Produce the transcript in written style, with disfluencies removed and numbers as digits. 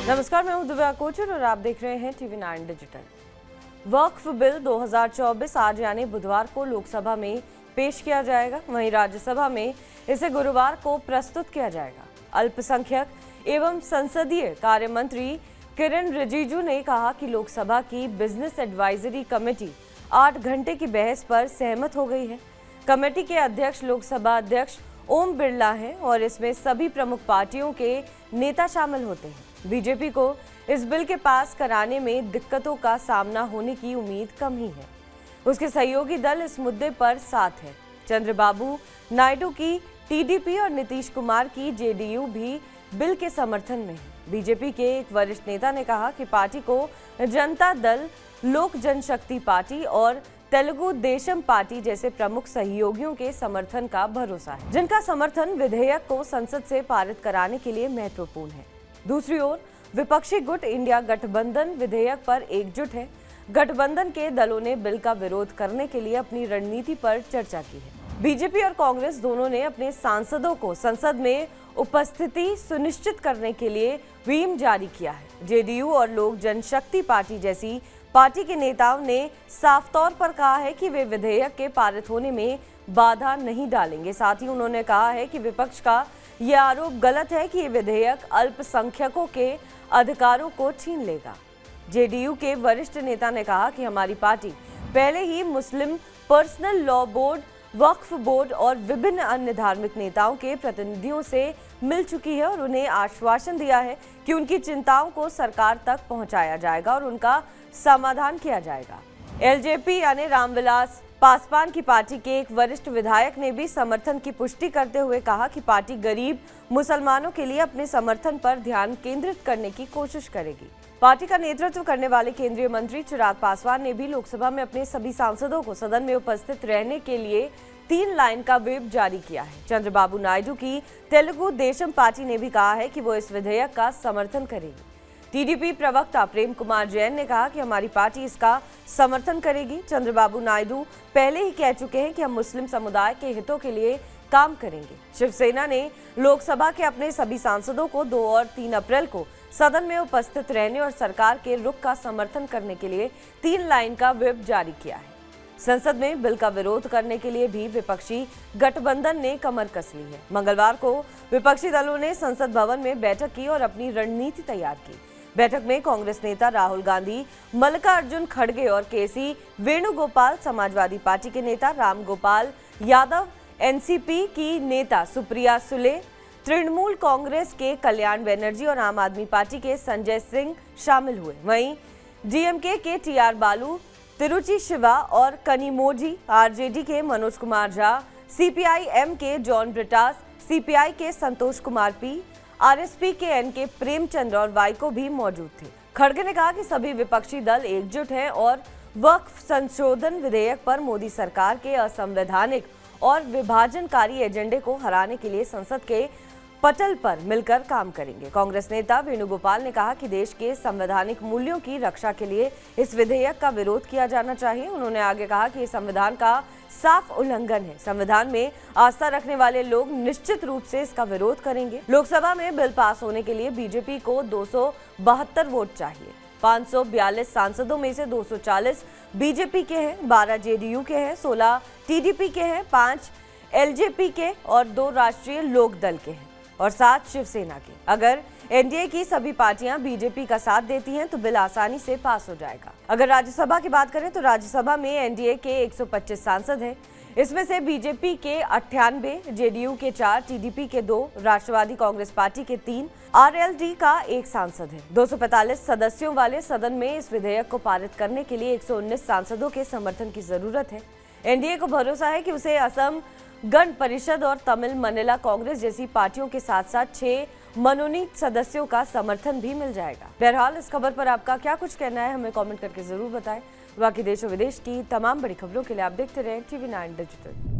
नमस्कार, मैं हूं दिव्या कोचर और आप देख रहे हैं TV9 डिजिटल। वक्फ बिल 2024 आज यानी बुधवार को लोकसभा में पेश किया जाएगा। वहीं राज्यसभा में इसे गुरुवार को प्रस्तुत किया जाएगा। अल्पसंख्यक एवं संसदीय कार्य मंत्री किरण रिजिजू ने कहा कि लोकसभा की बिजनेस एडवाइजरी कमेटी 8 घंटे की बहस पर सहमत हो गई है। कमेटी के अध्यक्ष लोकसभा अध्यक्ष ओम बिरला हैं और इसमें सभी प्रमुख पार्टियों के नेता शामिल होते हैं। बीजेपी को इस बिल के पास कराने में दिक्कतों का सामना होने की उम्मीद कम ही है। उसके सहयोगी दल इस मुद्दे पर साथ है। चंद्रबाबू नायडू की टीडीपी और नीतीश कुमार की जेडीयू भी बिल के समर्थन में है। बीजेपी के एक वरिष्ठ नेता ने कहा कि पार्टी को जनता दल, लोक जनशक्ति पार्टी और तेलुगु देशम पार्टी जैसे प्रमुख सहयोगियों के समर्थन का भरोसा है, जिनका समर्थन विधेयक को संसद से पारित कराने के लिए महत्वपूर्ण है। दूसरी ओर विपक्षी गुट इंडिया गठबंधन विधेयक पर एकजुट है। गठबंधन के दलों ने बिल का विरोध करने के लिए अपनी रणनीति पर चर्चा की है। बीजेपी और कांग्रेस दोनों ने अपने सांसदों को संसद में उपस्थिति सुनिश्चित करने के लिए व्हिप जारी किया है। जेडीयू और लोक जनशक्ति पार्टी जैसी पार्टी के नेताओं ने साफ तौर पर कहा है कि वे विधेयक के पारित होने में बाधा नहीं डालेंगे। साथ ही उन्होंने कहा है कि विपक्ष का यह आरोप गलत है कि ये विधेयक अल्पसंख्यकों के अधिकारों को छीन लेगा। जेडीयू के वरिष्ठ नेता ने कहा कि हमारी पार्टी पहले ही मुस्लिम पर्सनल लॉ बोर्ड, वक्फ बोर्ड और विभिन्न अन्य धार्मिक नेताओं के प्रतिनिधियों से मिल चुकी है और उन्हें आश्वासन दिया है कि उनकी चिंताओं को सरकार तक पहुंचाया जाएगा और उनका समाधान किया जाएगा। एलजेपी यानी रामविलास पासवान की पार्टी के एक वरिष्ठ विधायक ने भी समर्थन की पुष्टि करते हुए कहा कि पार्टी गरीब मुसलमानों के लिए अपने समर्थन पर ध्यान केंद्रित करने की कोशिश करेगी। पार्टी का नेतृत्व करने वाले केंद्रीय मंत्री चिराग पासवान ने भी लोकसभा में अपने सभी सांसदों को सदन में उपस्थित रहने के लिए 3 लाइन का व्हिप जारी किया है। चंद्रबाबू नायडू की तेलुगु देशम पार्टी ने भी कहा है कि वो इस विधेयक का समर्थन करेगी। टीडीपी प्रवक्ता प्रेम कुमार जैन ने कहा कि हमारी पार्टी इसका समर्थन करेगी। चंद्रबाबू नायडू पहले ही कह चुके हैं कि हम मुस्लिम समुदाय के हितों के लिए काम करेंगे। शिवसेना ने लोकसभा के अपने सभी सांसदों को 2 और 3 अप्रैल को सदन में उपस्थित रहने और सरकार के रुख का समर्थन करने के लिए 3 लाइन का व्हिप जारी किया है। संसद में बिल का विरोध करने के लिए भी विपक्षी गठबंधन ने कमर कस ली है। मंगलवार को विपक्षी दलों ने संसद भवन में बैठक की और अपनी रणनीति तैयार की। बैठक में कांग्रेस नेता राहुल गांधी, मल्लिकार्जुन खड़गे और केसी वेणुगोपाल, समाजवादी पार्टी के नेता राम गोपाल यादव, एनसीपी की नेता सुप्रिया सुले, तृणमूल कांग्रेस के कल्याण बनर्जी और आम आदमी पार्टी के संजय सिंह शामिल हुए। वहीं डीएमके के टीआर बालू, तिरुचि शिवा और कनिमोझी, आरजेडी के मनोज कुमार झा, सीपीआई-एम के जॉन ब्रिटास, सीपीआई के संतोष कुमार पी, आरएसपी के एनके प्रेमचंद और वाइको भी मौजूद थे। खड़गे ने कहा कि सभी विपक्षी दल एकजुट हैं और वक्फ संशोधन विधेयक पर मोदी सरकार के असंवैधानिक और विभाजनकारी एजेंडे को हराने के लिए संसद के पटल पर मिलकर काम करेंगे। कांग्रेस नेता वेणुगोपाल ने कहा कि देश के संवैधानिक मूल्यों की रक्षा के लिए इस विधेयक का विरोध किया जाना चाहिए। उन्होंने आगे कहा कि ये संविधान का साफ उल्लंघन है। संविधान में आस्था रखने वाले लोग निश्चित रूप से इसका विरोध करेंगे। लोकसभा में बिल पास होने के लिए बीजेपी को 272 वोट चाहिए। 542 सांसदों में से 240 बीजेपी के हैं, 12 जेडीयू के हैं, 16 टीडीपी के हैं, 5 एलजेपी के और 2 राष्ट्रीय लोक दल के हैं और 7 शिवसेना के। अगर एनडीए की सभी पार्टियां बीजेपी का साथ देती हैं तो बिल आसानी से पास हो जाएगा। अगर राज्यसभा की बात करें तो राज्यसभा में एनडीए के 125 सांसद हैं। इसमें से बीजेपी के 98, जेडीयू के 4, टीडीपी के 2, राष्ट्रवादी कांग्रेस पार्टी के 3, आरएलडी का 1 सांसद है। 245 सदस्यों वाले सदन में इस विधेयक को पारित करने के लिए 119 सांसदों के समर्थन की जरूरत है। एनडीए को भरोसा है कि उसे असम गण परिषद और तमिल मनीला कांग्रेस जैसी पार्टियों के साथ साथ 6 मनोनीत सदस्यों का समर्थन भी मिल जाएगा। बहरहाल इस खबर पर आपका क्या कुछ कहना है हमें कमेंट करके जरूर बताएं। बाकी देश और विदेश की तमाम बड़ी खबरों के लिए आप देखते रहें TV9 डिजिटल।